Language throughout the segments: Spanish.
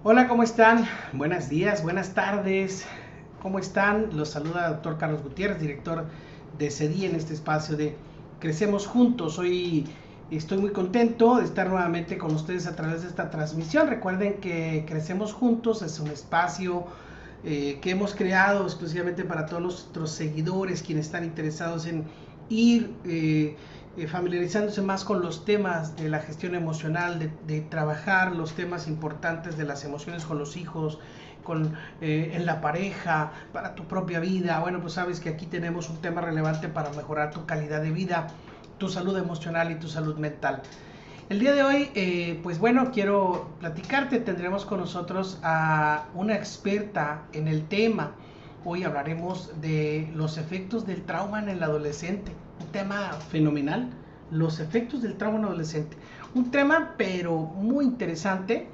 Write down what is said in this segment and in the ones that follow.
Hola, ¿cómo están? Buenos días, buenas tardes. ¿Cómo están? Los saluda el doctor Carlos Gutiérrez, director de CEDI en este espacio de Crecemos Juntos. Hoy estoy muy contento de estar nuevamente con ustedes a través de esta transmisión. Recuerden que Crecemos Juntos es un espacio que hemos creado exclusivamente para todos nuestros seguidores, quienes están interesados en ir familiarizándose más con los temas de la gestión emocional, de trabajar los temas importantes de las emociones con los hijos, en la pareja, para tu propia vida. Bueno, pues sabes que aquí tenemos un tema relevante para mejorar tu calidad de vida, tu salud emocional y tu salud mental. El día de hoy, pues bueno, quiero platicarte, tendremos con nosotros a una experta en el tema. Hoy hablaremos de los efectos del trauma en el adolescente, un tema fenomenal, los efectos del trauma en el adolescente. Un tema pero muy interesante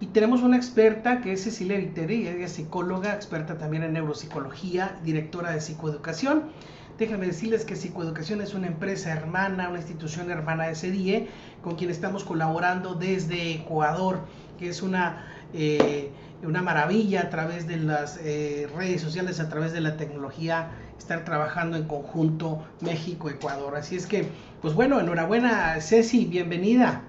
y tenemos una experta que es Cecilia Viteri, ella es psicóloga, experta también en neuropsicología, directora de psicoeducación. Déjenme decirles que Psicoeducación es una empresa hermana, una institución hermana de CEDIE, con quien estamos colaborando desde Ecuador, que es una maravilla a través de las redes sociales, a través de la tecnología, estar trabajando en conjunto México-Ecuador. Así es que, pues bueno, enhorabuena Ceci, bienvenida.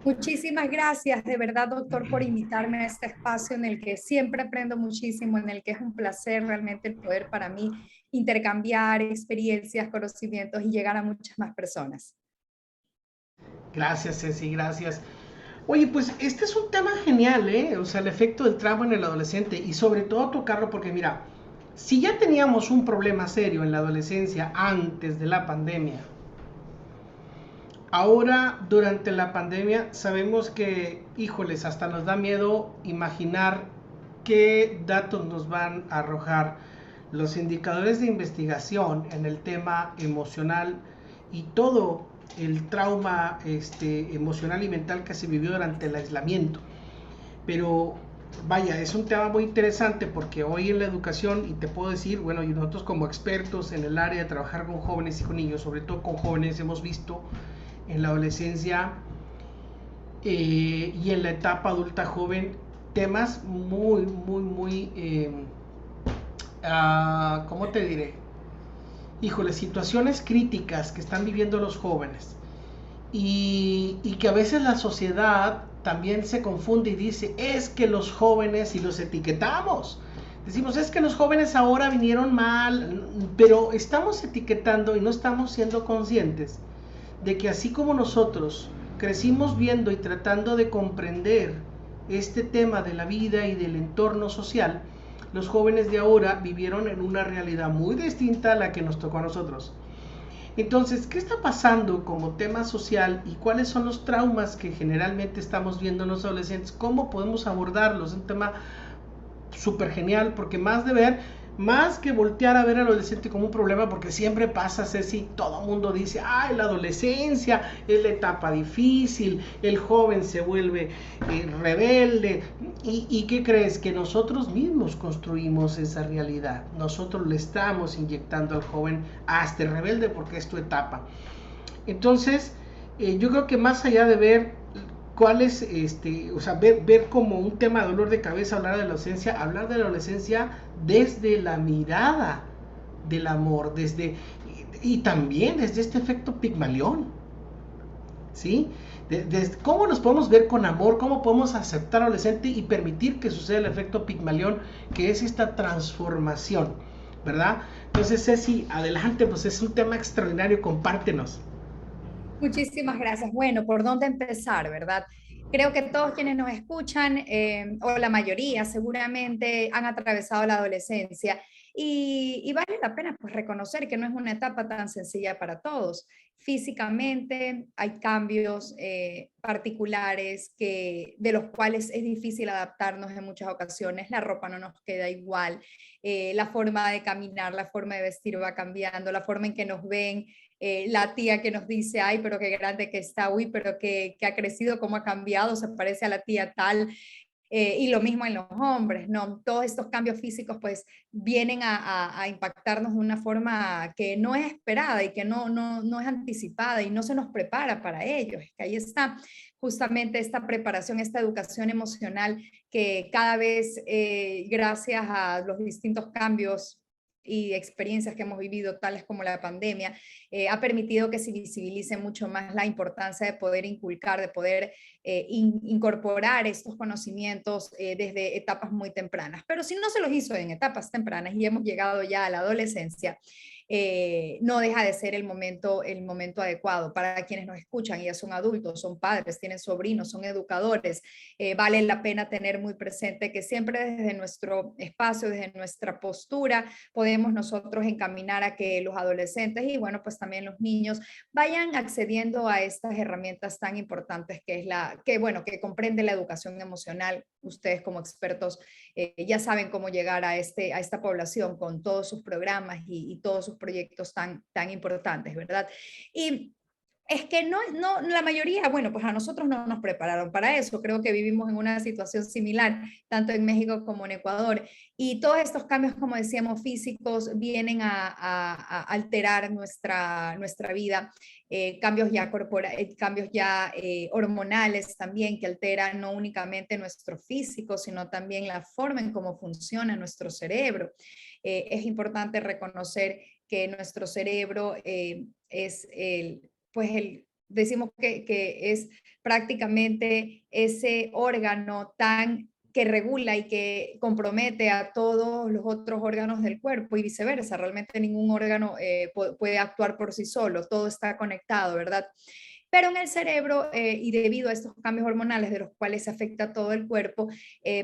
Muchísimas gracias, de verdad, doctor, por invitarme a este espacio en el que siempre aprendo muchísimo, en el que es un placer realmente el poder para mí intercambiar experiencias, conocimientos y llegar a muchas más personas. Gracias Ceci, gracias. Oye, pues este es un tema genial, ¿eh? O sea, el efecto del trauma en el adolescente y sobre todo tocarlo porque mira, si ya teníamos un problema serio en la adolescencia antes de la pandemia, ahora durante la pandemia sabemos que, híjoles, hasta nos da miedo imaginar qué datos nos van a arrojar los indicadores de investigación en el tema emocional y todo el trauma emocional y mental que se vivió durante el aislamiento. Pero vaya, es un tema muy interesante porque hoy en la educación, y te puedo decir, bueno, y nosotros como expertos en el área de trabajar con jóvenes y con niños, sobre todo con jóvenes, hemos visto en la adolescencia y en la etapa adulta joven temas muy, ¿cómo te diré? Híjole, situaciones críticas que están viviendo los jóvenes y que a veces la sociedad también se confunde y dice, es que los jóvenes, y los etiquetamos, decimos, es que los jóvenes ahora vinieron mal, pero estamos etiquetando y no estamos siendo conscientes de que así como nosotros crecimos viendo y tratando de comprender este tema de la vida y del entorno social, los jóvenes de ahora vivieron en una realidad muy distinta a la que nos tocó a nosotros. Entonces, ¿qué está pasando como tema social y cuáles son los traumas que generalmente estamos viendo en los adolescentes? ¿Cómo podemos abordarlos? Es un tema súper genial porque más que voltear a ver al adolescente como un problema, porque siempre pasa, Ceci, todo el mundo dice, ay, la adolescencia es la etapa difícil, el joven se vuelve rebelde. ¿Y qué crees? Que nosotros mismos construimos esa realidad. Nosotros le estamos inyectando al joven hasta rebelde porque es tu etapa. Entonces, yo creo que más allá de ver cuál es, o sea, ver como un tema de dolor de cabeza, hablar de la adolescencia desde la mirada del amor, y también desde este efecto Pigmalión, ¿sí? Cómo nos podemos ver con amor, cómo podemos aceptar al adolescente y permitir que suceda el efecto Pigmalión, que es esta transformación, ¿verdad? Entonces, Ceci, adelante, pues es un tema extraordinario, compártenos. Muchísimas gracias. Bueno, ¿por dónde empezar, verdad? Creo que todos quienes nos escuchan, o la mayoría seguramente, han atravesado la adolescencia y vale la pena pues reconocer que no es una etapa tan sencilla para todos. Físicamente hay cambios particulares de los cuales es difícil adaptarnos en muchas ocasiones. La ropa no nos queda igual, la forma de caminar, la forma de vestir va cambiando, la forma en que nos ven, la tía que nos dice, ay, pero qué grande que está, uy, pero que ha crecido, cómo ha cambiado, se parece a la tía tal. Y lo mismo en los hombres, ¿no? Todos estos cambios físicos pues vienen a impactarnos de una forma que no es esperada y que no es anticipada y no se nos prepara para ello. Es que ahí está. justamente esta preparación, esta educación emocional que cada vez, gracias a los distintos cambios y experiencias que hemos vivido, tales como la pandemia, ha permitido que se visibilice mucho más la importancia de poder inculcar, de poder incorporar estos conocimientos desde etapas muy tempranas. Pero si no se los hizo en etapas tempranas y hemos llegado ya a la adolescencia, no deja de ser el momento adecuado para quienes nos escuchan. Ya son adultos, son padres, tienen sobrinos, son educadores. Vale la pena tener muy presente que siempre desde nuestro espacio, desde nuestra postura, podemos nosotros encaminar a que los adolescentes y bueno, pues también los niños vayan accediendo a estas herramientas tan importantes que comprende la educación emocional. Ustedes como expertos ya saben cómo llegar a esta población con todos sus programas y todos sus proyectos tan importantes, ¿verdad? Y es que la mayoría, bueno, pues a nosotros no nos prepararon para eso. Creo que vivimos en una situación similar, tanto en México como en Ecuador. Y todos estos cambios, como decíamos, físicos, vienen a alterar nuestra vida. Cambios ya hormonales también, que alteran no únicamente nuestro físico, sino también la forma en cómo funciona nuestro cerebro. Es importante reconocer que nuestro cerebro es decimos que es prácticamente ese órgano que regula y que compromete a todos los otros órganos del cuerpo y viceversa. Realmente ningún órgano puede actuar por sí solo, todo está conectado, ¿verdad? Pero en el cerebro, y debido a estos cambios hormonales de los cuales se afecta todo el cuerpo,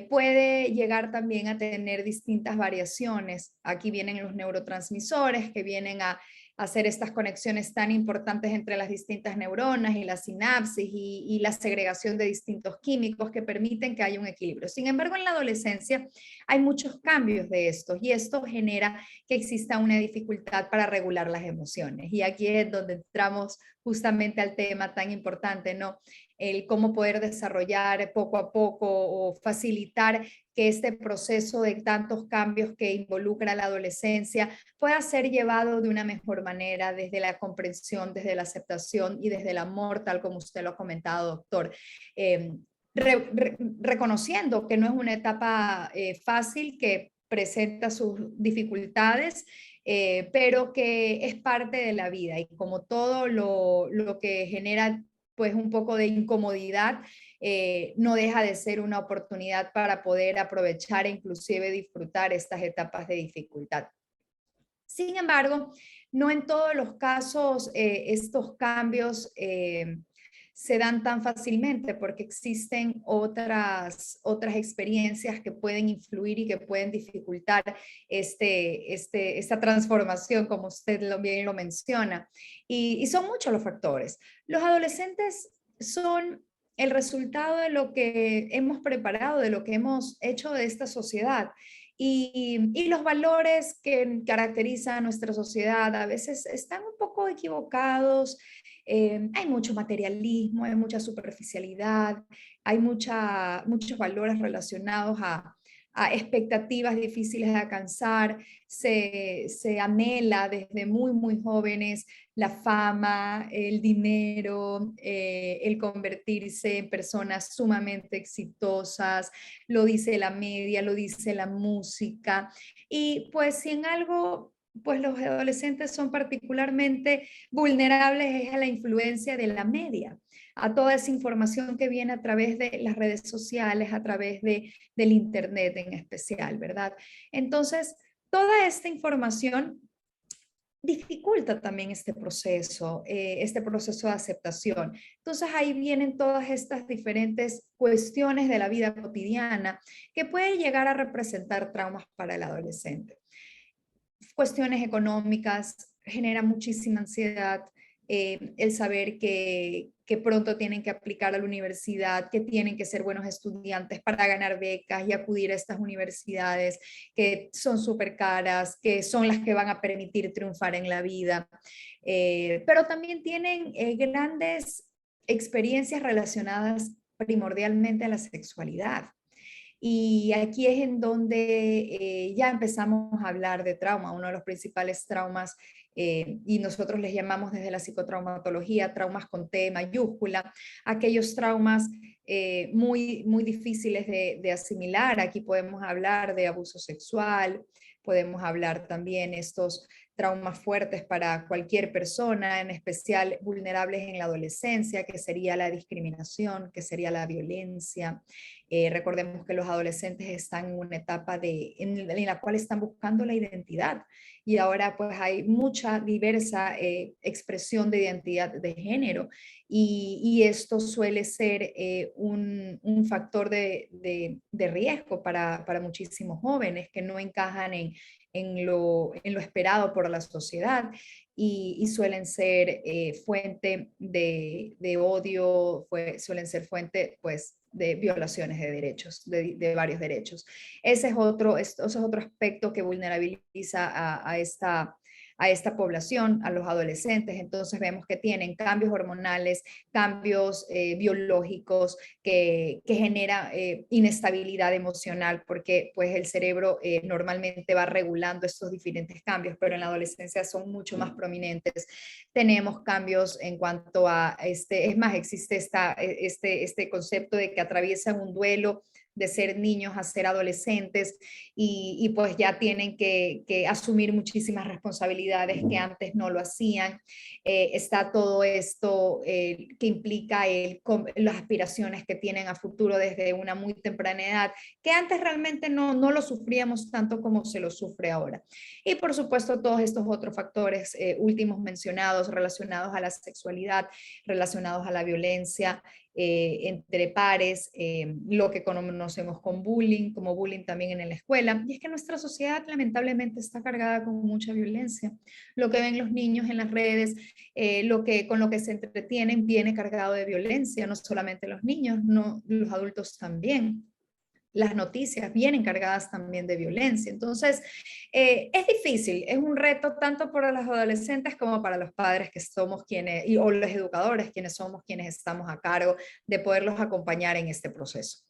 puede llegar también a tener distintas variaciones. Aquí vienen los neurotransmisores que vienen a hacer estas conexiones tan importantes entre las distintas neuronas y la sinapsis y la segregación de distintos químicos que permiten que haya un equilibrio. Sin embargo, en la adolescencia hay muchos cambios de estos y esto genera que exista una dificultad para regular las emociones. Y aquí es donde entramos justamente al tema tan importante, ¿no? El cómo poder desarrollar poco a poco o facilitar que este proceso de tantos cambios que involucra a la adolescencia pueda ser llevado de una mejor manera desde la comprensión, desde la aceptación y desde el amor, tal como usted lo ha comentado, doctor. Reconociendo que no es una etapa fácil, que presenta sus dificultades, pero que es parte de la vida y como todo lo que genera pues un poco de incomodidad, no deja de ser una oportunidad para poder aprovechar e inclusive disfrutar estas etapas de dificultad. Sin embargo, no en todos los casos estos cambios se dan tan fácilmente porque existen otras experiencias que pueden influir y que pueden dificultar esta transformación, como usted bien lo menciona. Y son muchos los factores. Los adolescentes son el resultado de lo que hemos preparado, de lo que hemos hecho de esta sociedad. Y los valores que caracterizan a nuestra sociedad a veces están un poco equivocados. Hay mucho materialismo, hay mucha superficialidad, hay muchos valores relacionados a expectativas difíciles de alcanzar. Se anhela desde muy, muy jóvenes la fama, el dinero, el convertirse en personas sumamente exitosas. Lo dice la media, lo dice la música. Y pues si en algo, pues los adolescentes son particularmente vulnerables es a la influencia de la media, a toda esa información que viene a través de las redes sociales, a través del Internet en especial, ¿verdad? Entonces, toda esta información dificulta también este proceso de aceptación. Entonces ahí vienen todas estas diferentes cuestiones de la vida cotidiana que pueden llegar a representar traumas para el adolescente. Cuestiones económicas, genera muchísima ansiedad, el saber que pronto tienen que aplicar a la universidad, que tienen que ser buenos estudiantes para ganar becas y acudir a estas universidades que son súper caras, que son las que van a permitir triunfar en la vida. Pero también tienen grandes experiencias relacionadas primordialmente a la sexualidad. Y aquí es en donde ya empezamos a hablar de trauma, uno de los principales traumas, y nosotros les llamamos desde la psicotraumatología traumas con T mayúscula, aquellos traumas muy difíciles de asimilar. Aquí podemos hablar de abuso sexual, podemos hablar también estos traumas fuertes para cualquier persona, en especial vulnerables en la adolescencia, que sería la discriminación, que sería la violencia. Recordemos que los adolescentes están en una etapa en la cual están buscando la identidad, y ahora pues hay mucha diversa expresión de identidad de género, y esto suele ser un factor de riesgo para muchísimos jóvenes que no encajan en lo esperado por la sociedad, y suelen ser fuente de odio, suelen ser fuente pues de violaciones de derechos, de varios derechos. Ese es otro aspecto que vulnerabiliza a esta población, a los adolescentes. Entonces vemos que tienen cambios hormonales, cambios biológicos que genera inestabilidad emocional, porque pues el cerebro normalmente va regulando estos diferentes cambios, pero en la adolescencia son mucho más prominentes. Tenemos cambios en cuanto a es más, existe este concepto de que atraviesan un duelo de ser niños a ser adolescentes, y pues ya tienen que asumir muchísimas responsabilidades que antes no lo hacían. Está todo esto que implica las aspiraciones que tienen a futuro desde una muy temprana edad, que antes realmente no lo sufríamos tanto como se lo sufre ahora. Y por supuesto todos estos otros factores últimos mencionados, relacionados a la sexualidad, relacionados a la violencia entre pares, lo que conocemos como bullying también en la escuela. Y es que nuestra sociedad lamentablemente está cargada con mucha violencia. Lo que ven los niños en las redes, con lo que se entretienen, viene cargado de violencia, no solamente los niños, no, los adultos también. Las noticias vienen cargadas también de violencia. Entonces, es difícil, es un reto tanto para los adolescentes como para los padres que somos o los educadores quienes somos quienes estamos a cargo de poderlos acompañar en este proceso.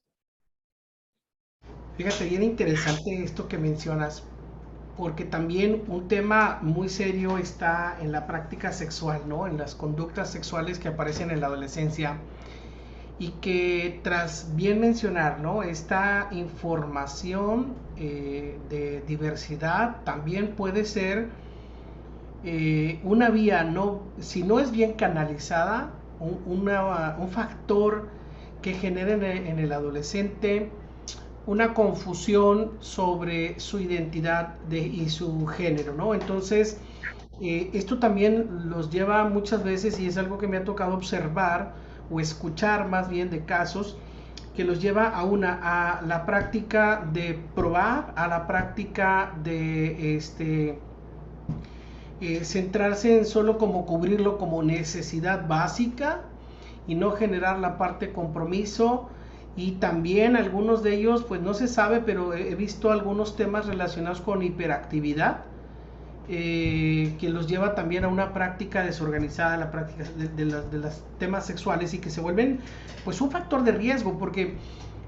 Fíjate, bien interesante esto que mencionas, porque también un tema muy serio está en la práctica sexual, ¿no? En las conductas sexuales que aparecen en la adolescencia y que tras bien mencionar, ¿no? Esta información de diversidad también puede ser una vía, no, si no es bien canalizada, un factor que genera en el adolescente una confusión sobre su identidad y su género, ¿no? Entonces, esto también los lleva muchas veces, y es algo que me ha tocado observar o escuchar más bien de casos, que los lleva a la práctica de probar, a la práctica de centrarse en solo como cubrirlo como necesidad básica y no generar la parte compromiso. Y también algunos de ellos, pues no se sabe, pero he visto algunos temas relacionados con hiperactividad, que los lleva también a una práctica desorganizada, la práctica de los temas sexuales, y que se vuelven pues un factor de riesgo, porque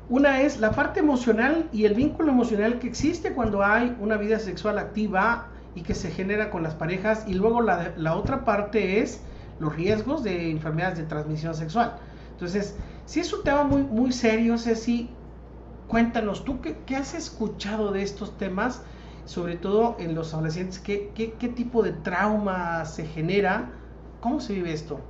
una es la parte emocional y el vínculo emocional que existe cuando hay una vida sexual activa y que se genera con las parejas, y luego la otra parte es los riesgos de enfermedades de transmisión sexual. Entonces, si es un tema muy serio, Ceci, cuéntanos, ¿tú qué has escuchado de estos temas, sobre todo en los adolescentes? ¿Qué tipo de trauma se genera? ¿Cómo se vive esto?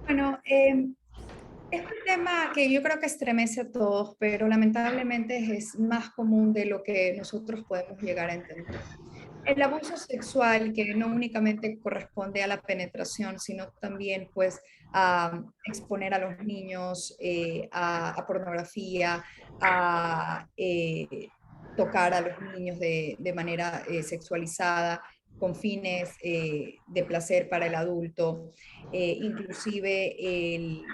Bueno, es un tema que yo creo que estremece a todos, pero lamentablemente es más común de lo que nosotros podemos llegar a entender. El abuso sexual, que no únicamente corresponde a la penetración, sino también pues a exponer a los niños a pornografía, a tocar a los niños de manera sexualizada, con fines de placer para el adulto, inclusive el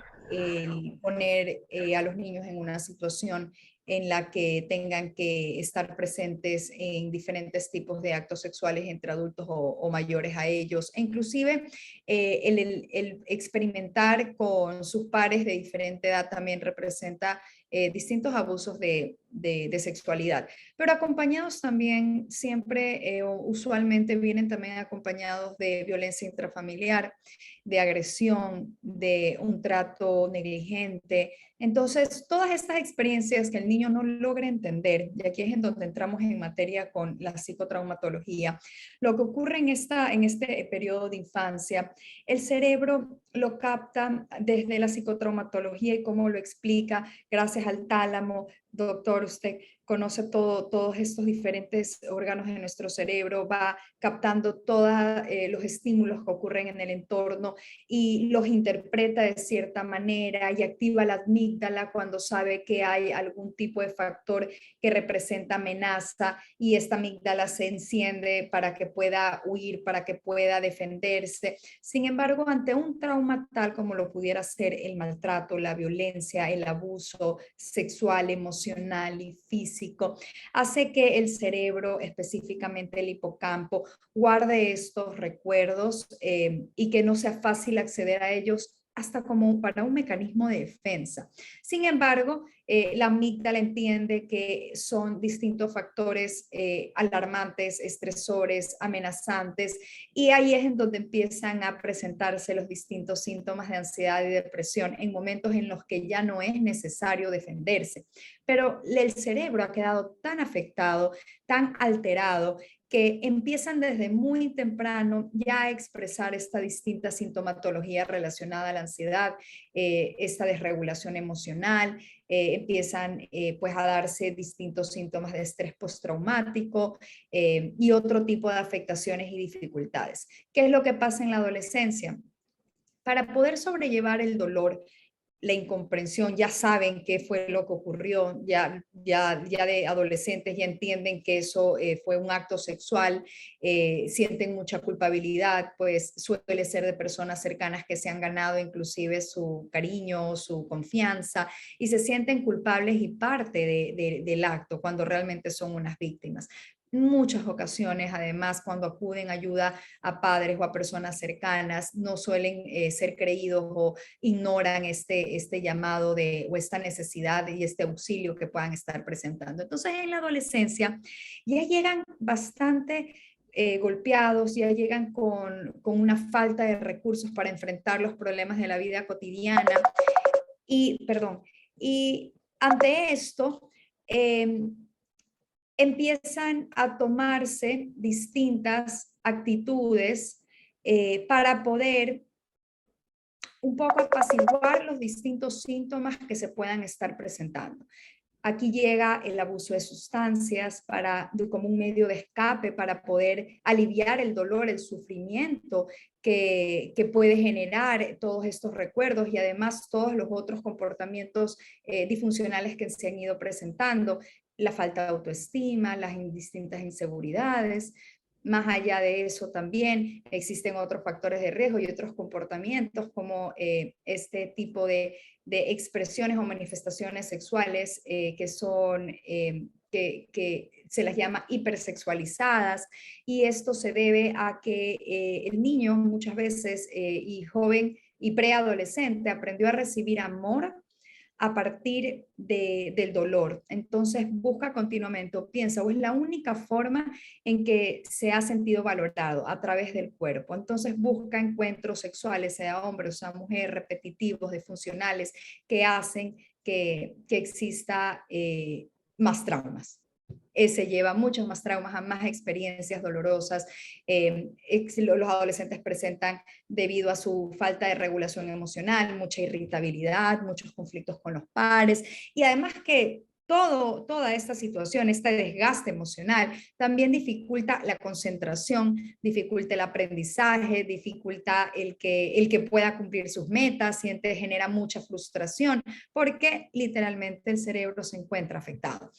poner a los niños en una situación en la que tengan que estar presentes en diferentes tipos de actos sexuales entre adultos o mayores a ellos, e inclusive el experimentar con sus pares de diferente edad también representa distintos abusos de sexualidad, pero acompañados también siempre, usualmente vienen también acompañados de violencia intrafamiliar, de agresión, de un trato negligente. Entonces, todas estas experiencias que el niño no logra entender, y aquí es en donde entramos en materia con la psicotraumatología, lo que ocurre en este periodo de infancia, el cerebro lo capta desde la psicotraumatología y cómo lo explica gracias al tálamo. Doctor, usted conoce todos estos diferentes órganos de nuestro cerebro, va captando todos los estímulos que ocurren en el entorno y los interpreta de cierta manera y activa la amígdala cuando sabe que hay algún tipo de factor que representa amenaza y esta amígdala se enciende para que pueda huir, para que pueda defenderse. Sin embargo, ante un trauma tal como lo pudiera ser el maltrato, la violencia, el abuso sexual, emocional y físico, hace que el cerebro, específicamente el hipocampo, guarde estos recuerdos y que no sea fácil acceder a ellos hasta como para un mecanismo de defensa. Sin embargo, la amígdala entiende que son distintos factores alarmantes, estresores, amenazantes, y ahí es en donde empiezan a presentarse los distintos síntomas de ansiedad y depresión en momentos en los que ya no es necesario defenderse. Pero el cerebro ha quedado tan afectado, tan alterado, que empiezan desde muy temprano ya a expresar esta distinta sintomatología relacionada a la ansiedad, esta desregulación emocional, empiezan pues a darse distintos síntomas de estrés postraumático y otro tipo de afectaciones y dificultades. ¿Qué es lo que pasa en la adolescencia? Para poder sobrellevar el dolor, la incomprensión, ya saben qué fue lo que ocurrió, ya de adolescentes ya entienden que eso fue un acto sexual, sienten mucha culpabilidad, pues suele ser de personas cercanas que se han ganado inclusive su cariño, su confianza, y se sienten culpables y parte del acto cuando realmente son unas víctimas. Muchas ocasiones, además, cuando acuden ayuda a padres o a personas cercanas, no suelen ser creídos o ignoran este llamado o esta necesidad y este auxilio que puedan estar presentando. Entonces, en la adolescencia ya llegan bastante golpeados, ya llegan con una falta de recursos para enfrentar los problemas de la vida cotidiana y ante esto, empiezan a tomarse distintas actitudes para poder un poco apaciguar los distintos síntomas que se puedan estar presentando. Aquí llega el abuso de sustancias como un medio de escape para poder aliviar el dolor, el sufrimiento que puede generar todos estos recuerdos y además todos los otros comportamientos disfuncionales que se han ido presentando, la falta de autoestima, las distintas inseguridades. Más allá de eso también existen otros factores de riesgo y otros comportamientos como este tipo de expresiones o manifestaciones sexuales que son, que se las llama hipersexualizadas, y esto se debe a que el niño muchas veces y joven y preadolescente aprendió a recibir amor a partir del dolor. Entonces busca continuamente o piensa, o es la única forma en que se ha sentido valorado a través del cuerpo. Entonces busca encuentros sexuales, sea hombre o sea mujer, repetitivos, disfuncionales, que hacen que exista más traumas. Se lleva muchos más traumas, a más experiencias dolorosas. Los adolescentes presentan, debido a su falta de regulación emocional, mucha irritabilidad, muchos conflictos con los pares, y además que toda esta situación, este desgaste emocional, también dificulta la concentración, dificulta el aprendizaje, dificulta el que pueda cumplir sus metas, genera mucha frustración, porque literalmente el cerebro se encuentra afectado.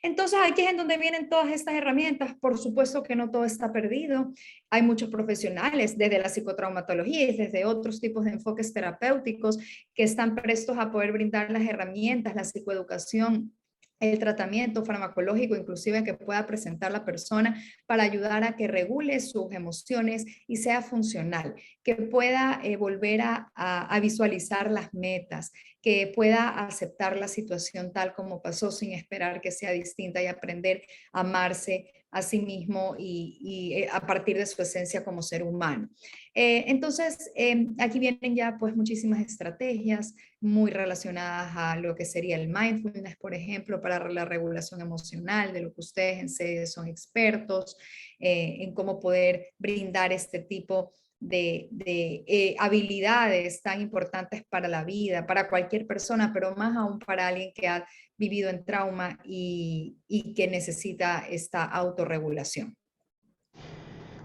Entonces aquí es en donde vienen todas estas herramientas. Por supuesto que no todo está perdido. Hay muchos profesionales desde la psicotraumatología y desde otros tipos de enfoques terapéuticos que están prestos a poder brindar las herramientas, la psicoeducación el tratamiento farmacológico inclusive que pueda presentar la persona para ayudar a que regule sus emociones y sea funcional, que pueda volver a visualizar las metas, que pueda aceptar la situación tal como pasó sin esperar que sea distinta y aprender a amarse a sí mismo y a partir de su esencia como ser humano. Entonces, aquí vienen ya pues muchísimas estrategias muy relacionadas a lo que sería el mindfulness, por ejemplo, para la regulación emocional, de lo que ustedes en sede son expertos, en cómo poder brindar este tipo de habilidades tan importantes para la vida, para cualquier persona, pero más aún para alguien que ha vivido en trauma y que necesita esta autorregulación.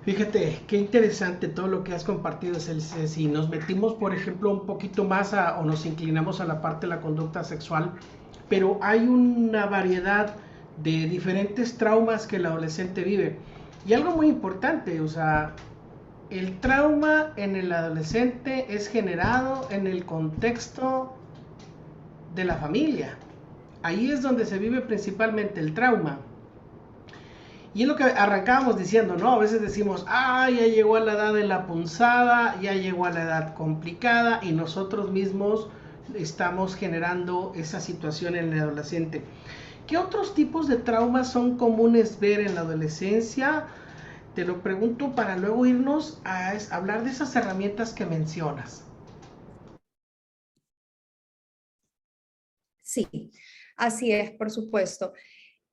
Fíjate, qué interesante todo lo que has compartido, Celeste. Si nos metimos, por ejemplo, un poquito más o nos inclinamos a la parte de la conducta sexual, pero hay una variedad de diferentes traumas que el adolescente vive. Y algo muy importante, o sea, el trauma en el adolescente es generado en el contexto de la familia. Ahí es donde se vive principalmente el trauma. Y es lo que arrancábamos diciendo, ¿no? A veces decimos, ah, ya llegó a la edad de la punzada, ya llegó a la edad complicada y nosotros mismos estamos generando esa situación en el adolescente. ¿Qué otros tipos de traumas son comunes ver en la adolescencia? Te lo pregunto para luego irnos a hablar de esas herramientas que mencionas. Sí, así es, por supuesto.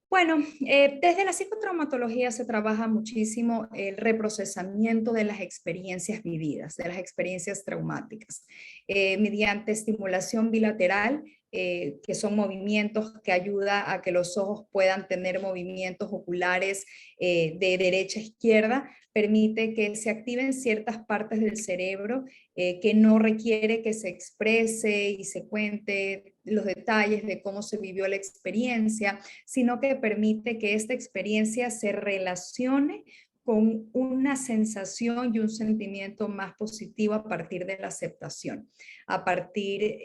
Bueno, desde la psicotraumatología se trabaja muchísimo el reprocesamiento de las experiencias vividas, de las experiencias traumáticas, mediante estimulación bilateral, que son movimientos que ayuda a que los ojos puedan tener movimientos oculares de derecha a izquierda, permite que se activen ciertas partes del cerebro que no requiere que se exprese y se cuente los detalles de cómo se vivió la experiencia, sino que permite que esta experiencia se relacione con una sensación y un sentimiento más positivo a partir de la aceptación, a partir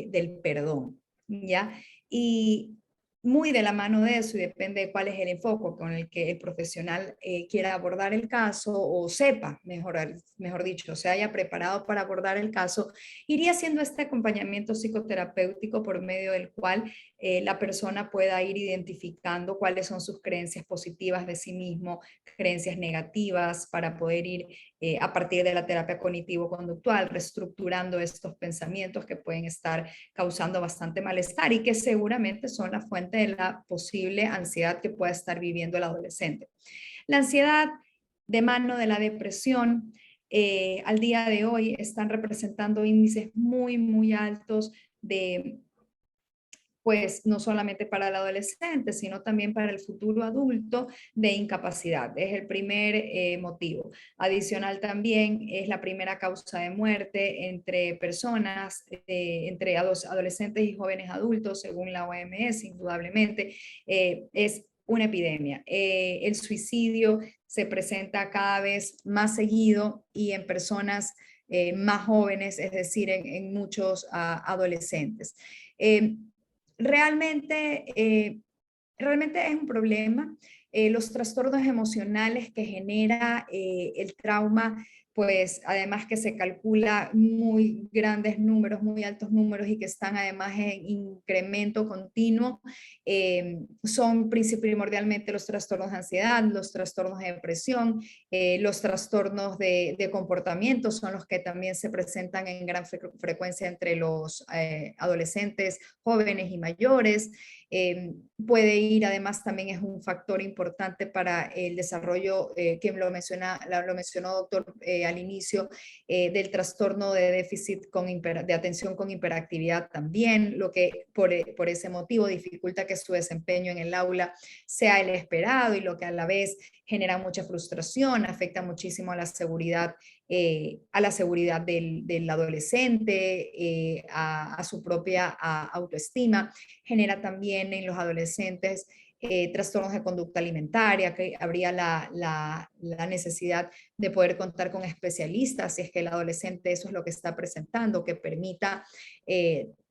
del perdón, ¿ya? Y muy de la mano de eso, y depende de cuál es el enfoque con el que el profesional quiera abordar el caso o sepa, mejor dicho, se haya preparado para abordar el caso, iría haciendo este acompañamiento psicoterapéutico por medio del cual la persona pueda ir identificando cuáles son sus creencias positivas de sí mismo, creencias negativas, para poder ir a partir de la terapia cognitivo-conductual, reestructurando estos pensamientos que pueden estar causando bastante malestar y que seguramente son la fuente de la posible ansiedad que pueda estar viviendo el adolescente. La ansiedad de mano de la depresión al día de hoy están representando índices muy, muy altos de pues no solamente para el adolescente, sino también para el futuro adulto de incapacidad. Es el primer motivo. Adicional también es la primera causa de muerte entre personas, entre adolescentes y jóvenes adultos, según la OMS, indudablemente, es una epidemia. El suicidio se presenta cada vez más seguido y en personas más jóvenes, es decir, en muchos adolescentes. Realmente, realmente es un problema. Los trastornos emocionales que genera el trauma, pues además que se calcula muy grandes números, muy altos números y que están además en incremento continuo, son primordialmente los trastornos de ansiedad, los trastornos de depresión, los trastornos de comportamiento son los que también se presentan en gran frecuencia entre los adolescentes, jóvenes y mayores. Puede ir, además, también es un factor importante para el desarrollo, que lo mencionó doctor al inicio, del trastorno de déficit de atención con hiperactividad también, lo que por ese motivo dificulta que su desempeño en el aula sea el esperado y lo que a la vez genera mucha frustración, afecta muchísimo a la seguridad del adolescente, a su propia autoestima, genera también en los adolescentes trastornos de conducta alimentaria, que habría la necesidad de poder contar con especialistas si es que el adolescente eso es lo que está presentando, que permita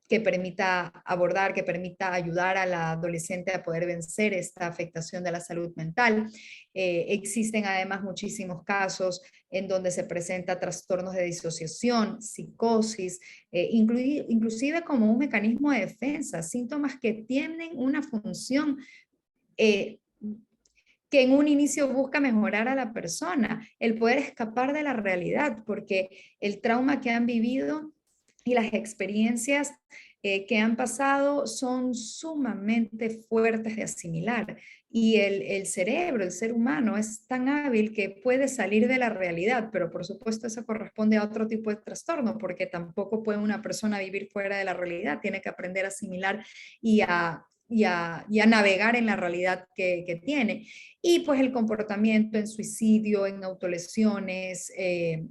que permita abordar, que permita ayudar a la adolescente a poder vencer esta afectación de la salud mental. Existen además muchísimos casos en donde se presenta trastornos de disociación, psicosis, inclusive como un mecanismo de defensa, síntomas que tienen una función eh, que en un inicio busca mejorar a la persona, el poder escapar de la realidad, porque el trauma que han vivido y las experiencias que han pasado son sumamente fuertes de asimilar. Y el cerebro, el ser humano, es tan hábil que puede salir de la realidad, pero por supuesto eso corresponde a otro tipo de trastorno, porque tampoco puede una persona vivir fuera de la realidad, tiene que aprender a asimilar y a navegar en la realidad que tiene. Y pues el comportamiento en suicidio, en autolesiones,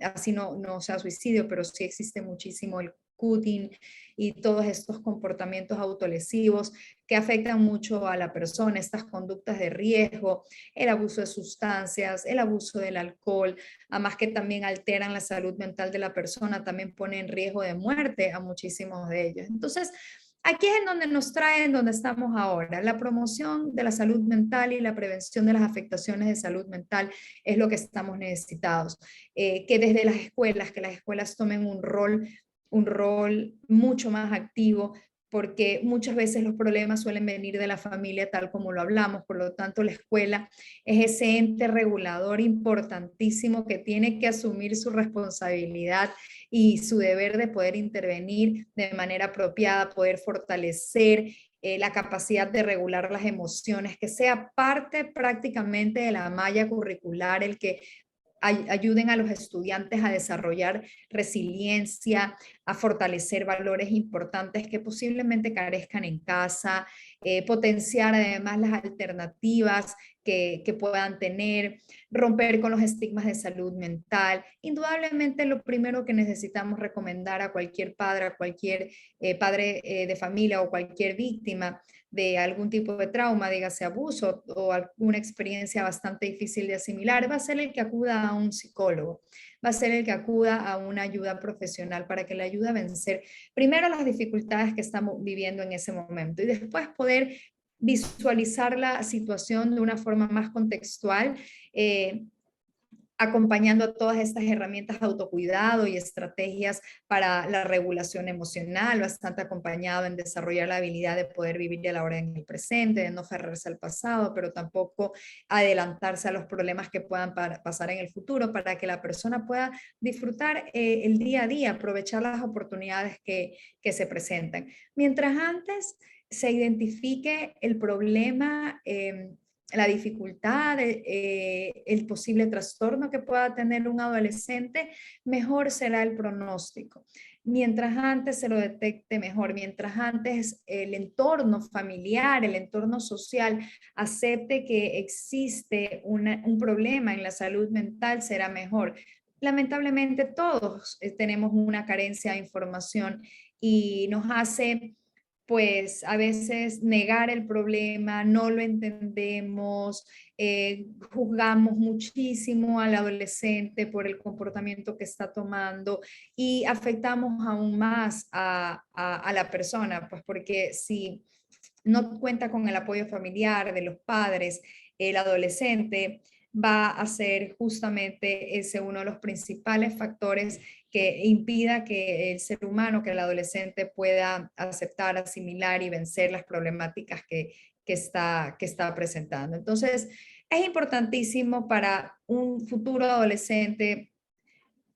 así no sea suicidio, pero sí existe muchísimo el cutting y todos estos comportamientos autolesivos que afectan mucho a la persona, estas conductas de riesgo, el abuso de sustancias, el abuso del alcohol, además que también alteran la salud mental de la persona, también pone en riesgo de muerte a muchísimos de ellos. Entonces, aquí es en donde nos traen, donde estamos ahora. La promoción de la salud mental y la prevención de las afectaciones de salud mental es lo que estamos necesitados. Que desde las escuelas, que las escuelas tomen un rol mucho más activo, porque muchas veces los problemas suelen venir de la familia tal como lo hablamos, por lo tanto la escuela es ese ente regulador importantísimo que tiene que asumir su responsabilidad y su deber de poder intervenir de manera apropiada, poder fortalecer la capacidad de regular las emociones, que sea parte prácticamente de la malla curricular, el que ayuden a los estudiantes a desarrollar resiliencia, a fortalecer valores importantes que posiblemente carezcan en casa, potenciar además las alternativas que puedan tener, romper con los estigmas de salud mental. Indudablemente lo primero que necesitamos recomendar a cualquier padre, a cualquier padre de familia o cualquier víctima de algún tipo de trauma, dígase abuso o alguna experiencia bastante difícil de asimilar, va a ser el que acuda a un psicólogo, va a ser el que acuda a una ayuda profesional para que le ayude a vencer primero las dificultades que estamos viviendo en ese momento y después poder visualizar la situación de una forma más contextual, acompañando todas estas herramientas de autocuidado y estrategias para la regulación emocional, bastante acompañado en desarrollar la habilidad de poder vivir a la hora en el presente, de no aferrarse al pasado, pero tampoco adelantarse a los problemas que puedan pasar en el futuro para que la persona pueda disfrutar el día a día, aprovechar las oportunidades que se presentan. Mientras antes se identifique el problema, la dificultad, el posible trastorno que pueda tener un adolescente, mejor será el pronóstico. Mientras antes se lo detecte mejor, mientras antes el entorno familiar, el entorno social acepte que existe un problema en la salud mental, será mejor. Lamentablemente todos tenemos una carencia de información y nos hace pues a veces negar el problema, no lo entendemos, juzgamos muchísimo al adolescente por el comportamiento que está tomando y afectamos aún más a la persona, pues porque si no cuenta con el apoyo familiar de los padres, el adolescente va a ser justamente ese uno de los principales factores que impida que el ser humano, que el adolescente pueda aceptar, asimilar y vencer las problemáticas que está presentando. Entonces, es importantísimo para un futuro adolescente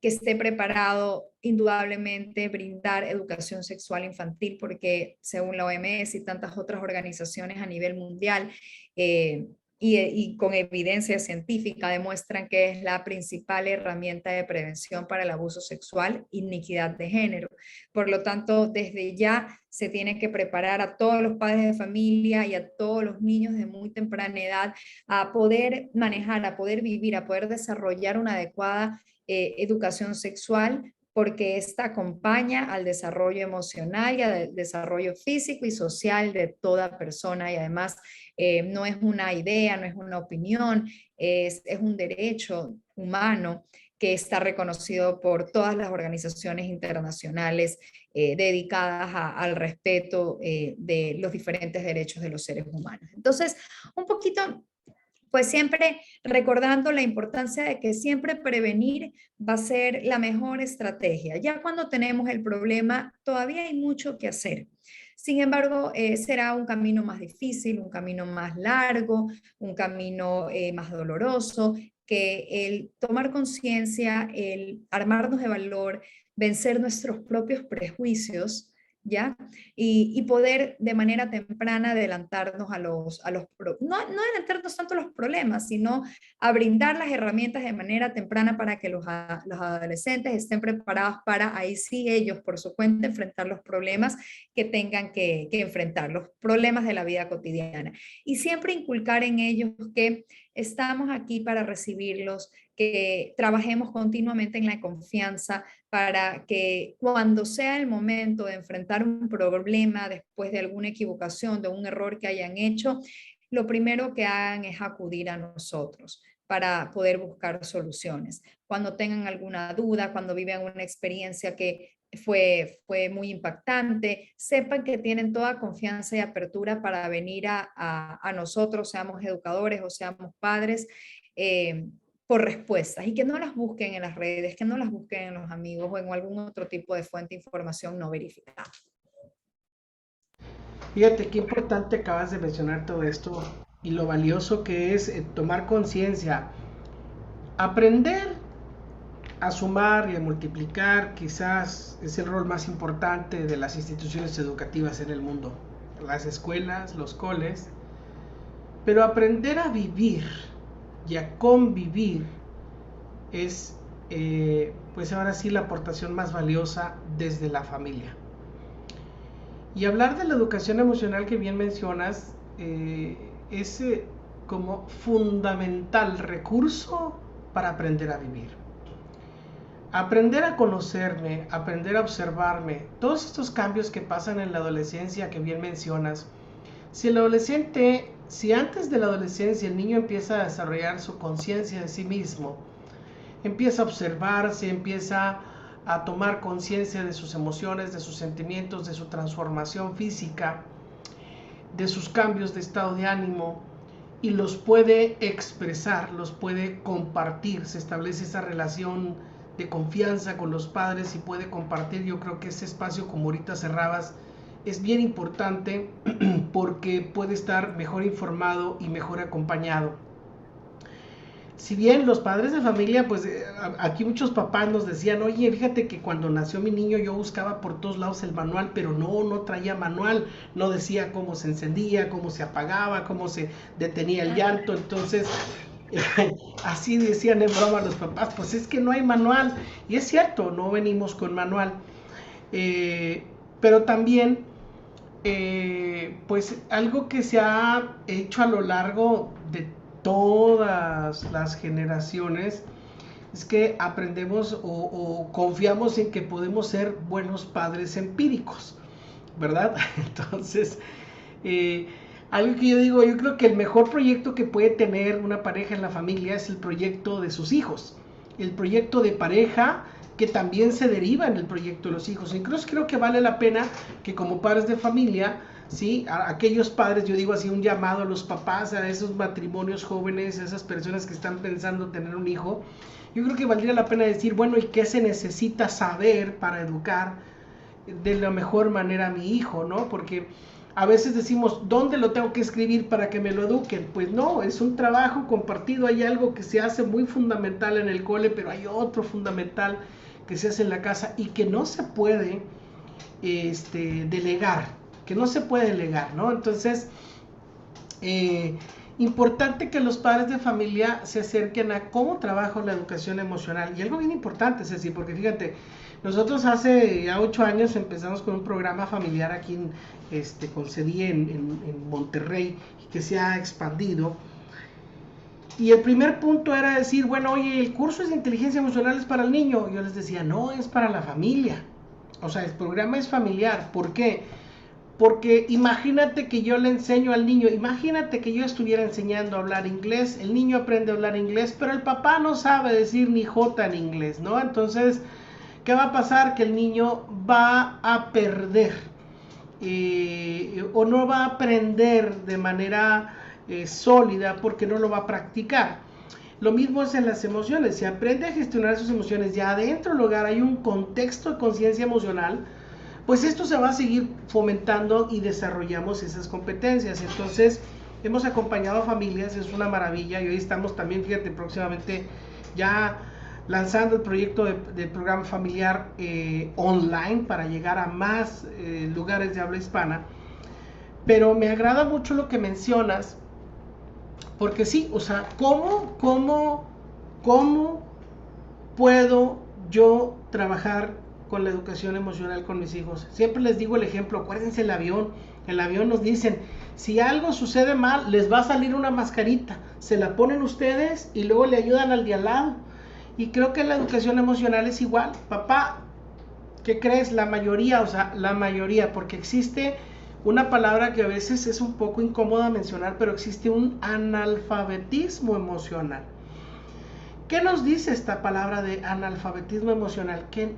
que esté preparado, indudablemente, brindar educación sexual infantil, porque según la OMS y tantas otras organizaciones a nivel mundial, y con evidencia científica demuestran que es la principal herramienta de prevención para el abuso sexual y iniquidad de género. Por lo tanto, desde ya se tiene que preparar a todos los padres de familia y a todos los niños de muy temprana edad a poder manejar, a poder vivir, a poder desarrollar una adecuada educación sexual, porque esta acompaña al desarrollo emocional y al desarrollo físico y social de toda persona y además no es una idea, no es una opinión, es un derecho humano que está reconocido por todas las organizaciones internacionales dedicadas al respeto de los diferentes derechos de los seres humanos. Entonces, un poquito, pues siempre recordando la importancia de que siempre prevenir va a ser la mejor estrategia. Ya cuando tenemos el problema, todavía hay mucho que hacer. Sin embargo, será un camino más difícil, un camino más largo, un camino más doloroso, que el tomar conciencia, el armarnos de valor, vencer nuestros propios prejuicios, ¿ya? Y poder de manera temprana adelantarnos no adelantarnos tanto a los problemas, sino a brindar las herramientas de manera temprana para que los adolescentes estén preparados para, ahí sí ellos por su cuenta, enfrentar los problemas que tengan que enfrentar, los problemas de la vida cotidiana. Y siempre inculcar en ellos que estamos aquí para recibirlos, que trabajemos continuamente en la confianza para que cuando sea el momento de enfrentar un problema después de alguna equivocación, de un error que hayan hecho, lo primero que hagan es acudir a nosotros para poder buscar soluciones. Cuando tengan alguna duda, cuando vivan una experiencia que fue muy impactante, sepan que tienen toda confianza y apertura para venir a nosotros, seamos educadores o seamos padres, por respuestas y que no las busquen en las redes, que no las busquen en los amigos o en algún otro tipo de fuente de información no verificada. Fíjate qué importante acabas de mencionar todo esto y lo valioso que es tomar conciencia. Aprender a sumar y a multiplicar quizás es el rol más importante de las instituciones educativas en el mundo, las escuelas, los coles, pero aprender a vivir y a convivir es pues ahora sí la aportación más valiosa desde la familia. Y hablar de la educación emocional que bien mencionas es como fundamental recurso para aprender a vivir. Aprender a conocerme, aprender a observarme, todos estos cambios que pasan en la adolescencia que bien mencionas. Si antes de la adolescencia el niño empieza a desarrollar su conciencia de sí mismo, empieza a observarse, empieza a tomar conciencia de sus emociones, de sus sentimientos, de su transformación física, de sus cambios de estado de ánimo, y los puede expresar, los puede compartir, se establece esa relación de confianza con los padres y puede compartir. Yo creo que ese espacio, como ahorita cerrabas, es bien importante porque puede estar mejor informado y mejor acompañado. Si bien los padres de familia, pues aquí muchos papás nos decían, oye, fíjate que cuando nació mi niño yo buscaba por todos lados el manual, pero no traía manual, no decía cómo se encendía, cómo se apagaba, cómo se detenía el llanto. Entonces así decían en broma los papás, pues es que no hay manual. Y es cierto, no venimos con manual. Pero también pues algo que se ha hecho a lo largo de todas las generaciones es que aprendemos o confiamos en que podemos ser buenos padres empíricos, ¿verdad? Entonces, algo que yo digo, yo creo que el mejor proyecto que puede tener una pareja en la familia es el proyecto de sus hijos, el proyecto de pareja que también se deriva en el proyecto de los hijos. Incluso creo que vale la pena que como padres de familia, ¿sí? A aquellos padres, yo digo así, un llamado a los papás, a esos matrimonios jóvenes, a esas personas que están pensando tener un hijo, yo creo que valdría la pena decir, bueno, ¿y qué se necesita saber para educar de la mejor manera a mi hijo, ¿no? Porque a veces decimos, ¿dónde lo tengo que escribir para que me lo eduquen? Pues no, es un trabajo compartido, hay algo que se hace muy fundamental en el cole, pero hay otro fundamental que se hace en la casa y que no se puede delegar, ¿no? Entonces, importante que los padres de familia se acerquen a cómo trabaja la educación emocional. Y algo bien importante, Ceci, porque fíjate, nosotros hace ya 8 años empezamos con un programa familiar aquí con CEDI en Monterrey, que se ha expandido. Y el primer punto era decir, bueno, oye, el curso de inteligencia emocional es para el niño. Yo les decía, no, es para la familia. O sea, el programa es familiar. ¿Por qué? Porque imagínate que yo le enseño al niño, imagínate que yo estuviera enseñando a hablar inglés, el niño aprende a hablar inglés, pero el papá no sabe decir ni jota en inglés, ¿no? Entonces, ¿qué va a pasar? Que el niño va a perder o no va a aprender de manera sólida porque no lo va a practicar. Lo mismo es en las emociones. Si aprende a gestionar sus emociones ya adentro del hogar hay un contexto de conciencia emocional, pues esto se va a seguir fomentando y desarrollamos esas competencias. Entonces, hemos acompañado a familias, es una maravilla, y hoy estamos también, fíjate, próximamente ya lanzando el proyecto del programa familiar online para llegar a más lugares de habla hispana. Pero me agrada mucho lo que mencionas, porque sí, o sea, ¿cómo puedo yo trabajar con la educación emocional con mis hijos? Siempre les digo el ejemplo, acuérdense el avión nos dicen, si algo sucede mal, les va a salir una mascarita, se la ponen ustedes y luego le ayudan al de al lado. Y creo que la educación emocional es igual. Papá, ¿qué crees? La mayoría, porque existe una palabra que a veces es un poco incómoda mencionar, pero existe un analfabetismo emocional. ¿Qué nos dice esta palabra de analfabetismo emocional? Que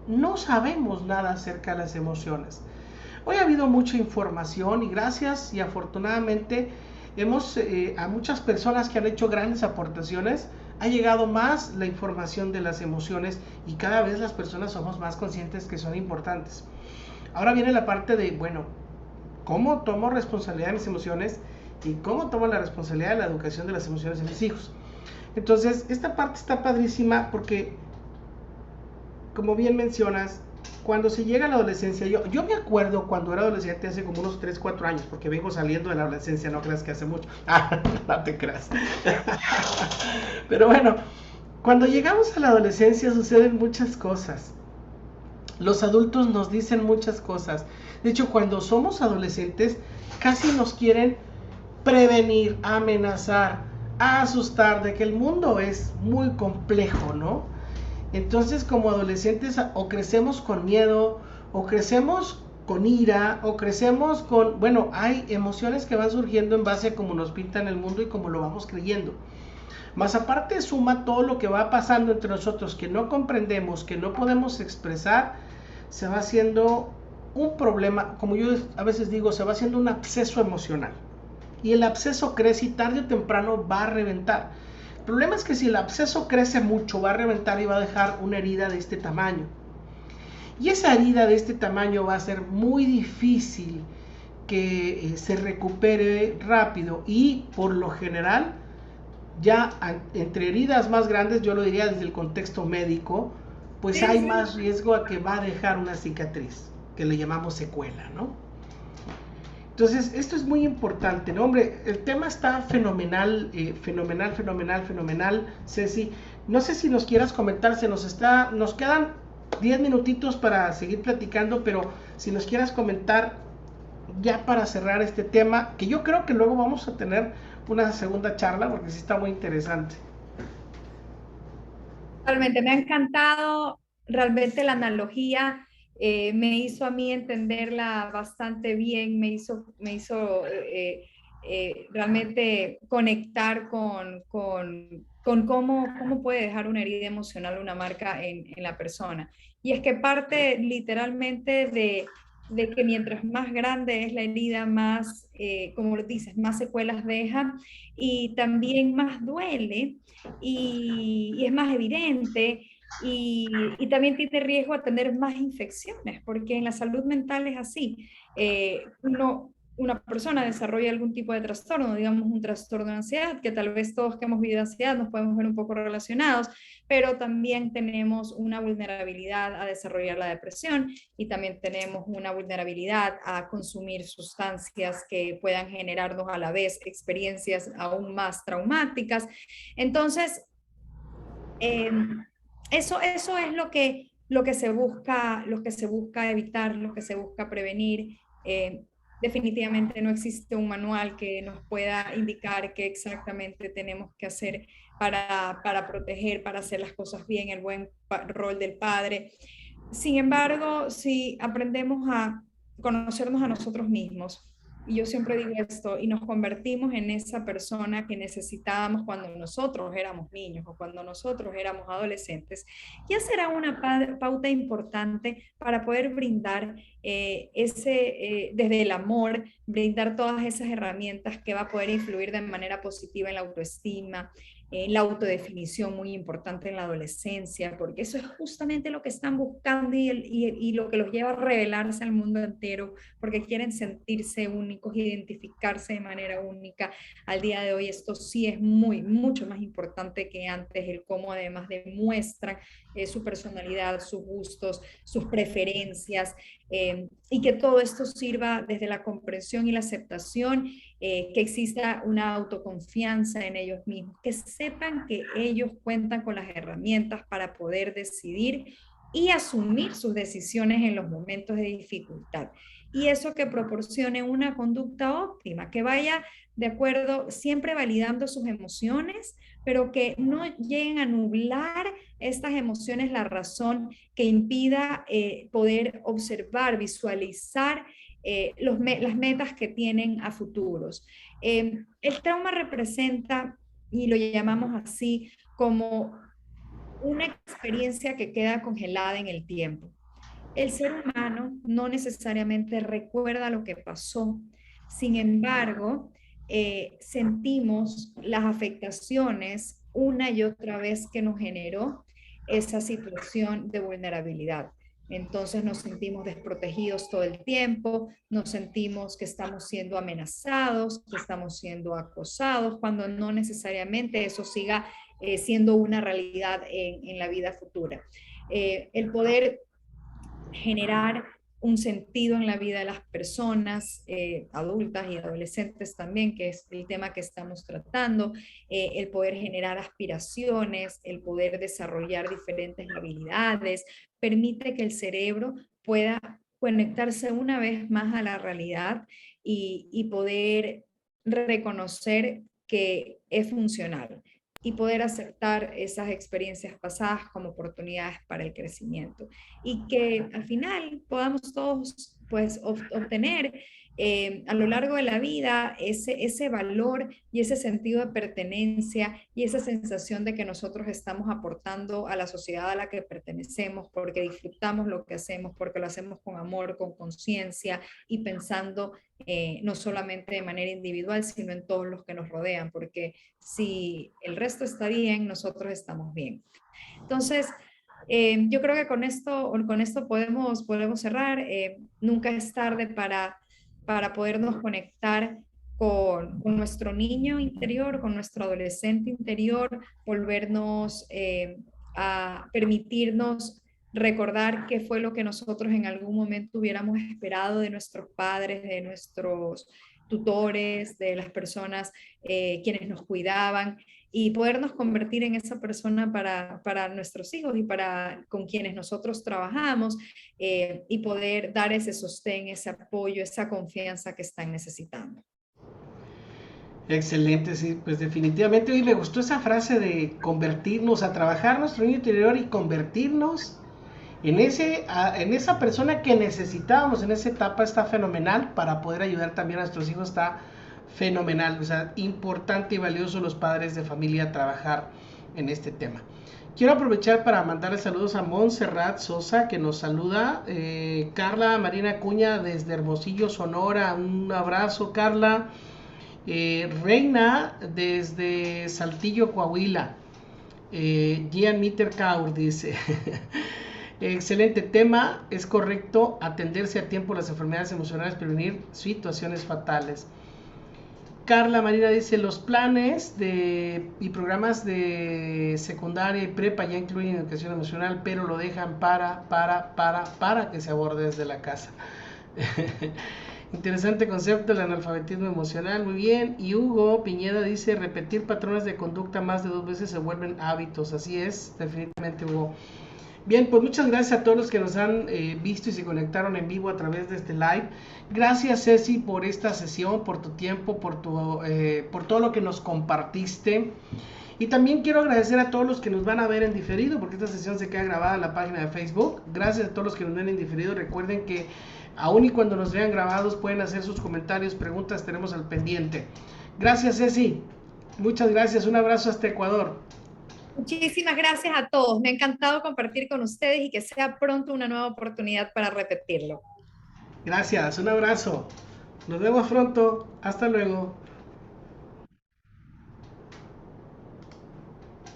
no sabemos nada acerca de las emociones. Hoy ha habido mucha información y gracias y afortunadamente hemos a muchas personas que han hecho grandes aportaciones ha llegado más la información de las emociones y cada vez las personas somos más conscientes que son importantes. Ahora viene la parte de, bueno, ¿cómo tomo responsabilidad de mis emociones y cómo tomo la responsabilidad de la educación de las emociones de mis hijos? Entonces, esta parte está padrísima porque, como bien mencionas, cuando se llega a la adolescencia, yo me acuerdo cuando era adolescente hace como unos 3, 4 años, porque vengo saliendo de la adolescencia, no creas que hace mucho. No te creas. Pero bueno, cuando llegamos a la adolescencia suceden muchas cosas. Los adultos nos dicen muchas cosas. De hecho, cuando somos adolescentes, casi nos quieren prevenir, amenazar, asustar de que el mundo es muy complejo, ¿no? Entonces, como adolescentes, o crecemos con miedo, o crecemos con ira, o crecemos con, bueno, hay emociones que van surgiendo en base a cómo nos pintan el mundo y cómo lo vamos creyendo. Más aparte suma todo lo que va pasando entre nosotros que no comprendemos, que no podemos expresar, se va haciendo un problema, como yo a veces digo, se va haciendo un absceso emocional. Y el absceso crece y tarde o temprano va a reventar. El problema es que si el absceso crece mucho, va a reventar y va a dejar una herida de este tamaño. Y esa herida de este tamaño va a ser muy difícil que se recupere rápido y por lo general ya entre heridas más grandes, yo lo diría desde el contexto médico, pues hay más riesgo a que va a dejar una cicatriz, que le llamamos secuela, ¿no? Entonces, esto es muy importante, ¿no? Hombre, el tema está fenomenal, fenomenal, Ceci. No sé si nos quieras comentar, nos quedan 10 minutitos para seguir platicando, pero si nos quieras comentar ya para cerrar este tema, que yo creo que luego vamos a tener una segunda charla, porque sí está muy interesante. Realmente me ha encantado, realmente la analogía me hizo a mí entenderla bastante bien, me hizo realmente conectar con cómo puede dejar una herida emocional, una marca en la persona. Y es que parte literalmente de que mientras más grande es la herida, más, como lo dices, más secuelas deja y también más duele y es más evidente y también tiene riesgo a tener más infecciones, porque en la salud mental es así. Una persona desarrolla algún tipo de trastorno, digamos un trastorno de ansiedad, que tal vez todos que hemos vivido ansiedad nos podemos ver un poco relacionados, pero también tenemos una vulnerabilidad a desarrollar la depresión y también tenemos una vulnerabilidad a consumir sustancias que puedan generarnos a la vez experiencias aún más traumáticas. Entonces, eh, eso es lo que se busca evitar, lo que se busca prevenir. Definitivamente no existe un manual que nos pueda indicar qué exactamente tenemos que hacer para proteger, para hacer las cosas bien, el buen rol del padre. Sin embargo, si aprendemos conocernos a nosotros mismos. Y yo siempre digo esto, y nos convertimos en esa persona que necesitábamos cuando nosotros éramos niños o cuando nosotros éramos adolescentes. Ya será una pauta importante para poder brindar desde el amor, brindar todas esas herramientas que va a poder influir de manera positiva en la autoestima, la autodefinición, muy importante en la adolescencia, porque eso es justamente lo que están buscando y lo que los lleva a revelarse al mundo entero, porque quieren sentirse únicos, identificarse de manera única. Al día de hoy esto sí es mucho más importante que antes, el cómo además demuestran su personalidad, sus gustos, sus preferencias, y que todo esto sirva desde la comprensión y la aceptación, que exista una autoconfianza en ellos mismos, que sepan que ellos cuentan con las herramientas para poder decidir y asumir sus decisiones en los momentos de dificultad. Y eso que proporcione una conducta óptima, que vaya de acuerdo, siempre validando sus emociones, pero que no lleguen a nublar estas emociones la razón, que impida poder observar, visualizar las metas que tienen a futuros. El trauma representa, y lo llamamos así, como una experiencia que queda congelada en el tiempo. El ser humano no necesariamente recuerda lo que pasó, sin embargo, sentimos las afectaciones una y otra vez que nos generó esa situación de vulnerabilidad. Entonces nos sentimos desprotegidos todo el tiempo, nos sentimos que estamos siendo amenazados, que estamos siendo acosados, cuando no necesariamente eso siga siendo una realidad en la vida futura. El poder generar un sentido en la vida de las personas adultas y adolescentes también, que es el tema que estamos tratando, el poder generar aspiraciones, el poder desarrollar diferentes habilidades, permite que el cerebro pueda conectarse una vez más a la realidad y poder reconocer que es funcional y poder aceptar esas experiencias pasadas como oportunidades para el crecimiento y que al final podamos todos pues obtener a lo largo de la vida ese valor y ese sentido de pertenencia y esa sensación de que nosotros estamos aportando a la sociedad a la que pertenecemos porque disfrutamos lo que hacemos, porque lo hacemos con amor, con conciencia y pensando no solamente de manera individual, sino en todos los que nos rodean, porque si el resto está bien, nosotros estamos bien. Entonces, yo creo que con esto podemos cerrar. Nunca es tarde para podernos conectar con nuestro niño interior, con nuestro adolescente interior, volvernos a permitirnos recordar qué fue lo que nosotros en algún momento hubiéramos esperado de nuestros padres, de nuestros tutores, de las personas quienes nos cuidaban y podernos convertir en esa persona para nuestros hijos y para con quienes nosotros trabajamos y poder dar ese sostén, ese apoyo, esa confianza que están necesitando. Excelente, sí, pues definitivamente hoy me gustó esa frase de convertirnos, a trabajar nuestro niño interior y convertirnos en esa persona que necesitábamos en esa etapa. Está fenomenal para poder ayudar también a nuestros hijos, está fenomenal, o sea, importante y valioso los padres de familia trabajar en este tema. Quiero aprovechar para mandarle saludos a Montserrat Sosa, que nos saluda, Carla Marina Cuña desde Hermosillo, Sonora, un abrazo Carla, Reina desde Saltillo, Coahuila, Gian Mitterkaur dice, excelente tema, es correcto atenderse a tiempo las enfermedades emocionales, prevenir situaciones fatales. Carla Marina dice, los planes y programas de secundaria y prepa ya incluyen educación emocional, pero lo dejan para que se aborde desde la casa. Interesante concepto, el analfabetismo emocional, muy bien. Y Hugo Piñeda dice, repetir patrones de conducta más de 2 veces se vuelven hábitos. Así es, definitivamente, Hugo. Bien, pues muchas gracias a todos los que nos han visto y se conectaron en vivo a través de este live. Gracias, Ceci, por esta sesión, por tu tiempo, por todo lo que nos compartiste. Y también quiero agradecer a todos los que nos van a ver en diferido, porque esta sesión se queda grabada en la página de Facebook. Gracias a todos los que nos ven en diferido. Recuerden que Aún y cuando nos vean grabados, pueden hacer sus comentarios, preguntas, tenemos al pendiente. Gracias, Ceci. Muchas gracias. Un abrazo hasta Ecuador. Muchísimas gracias a todos. Me ha encantado compartir con ustedes y que sea pronto una nueva oportunidad para repetirlo. Gracias. Un abrazo. Nos vemos pronto. Hasta luego.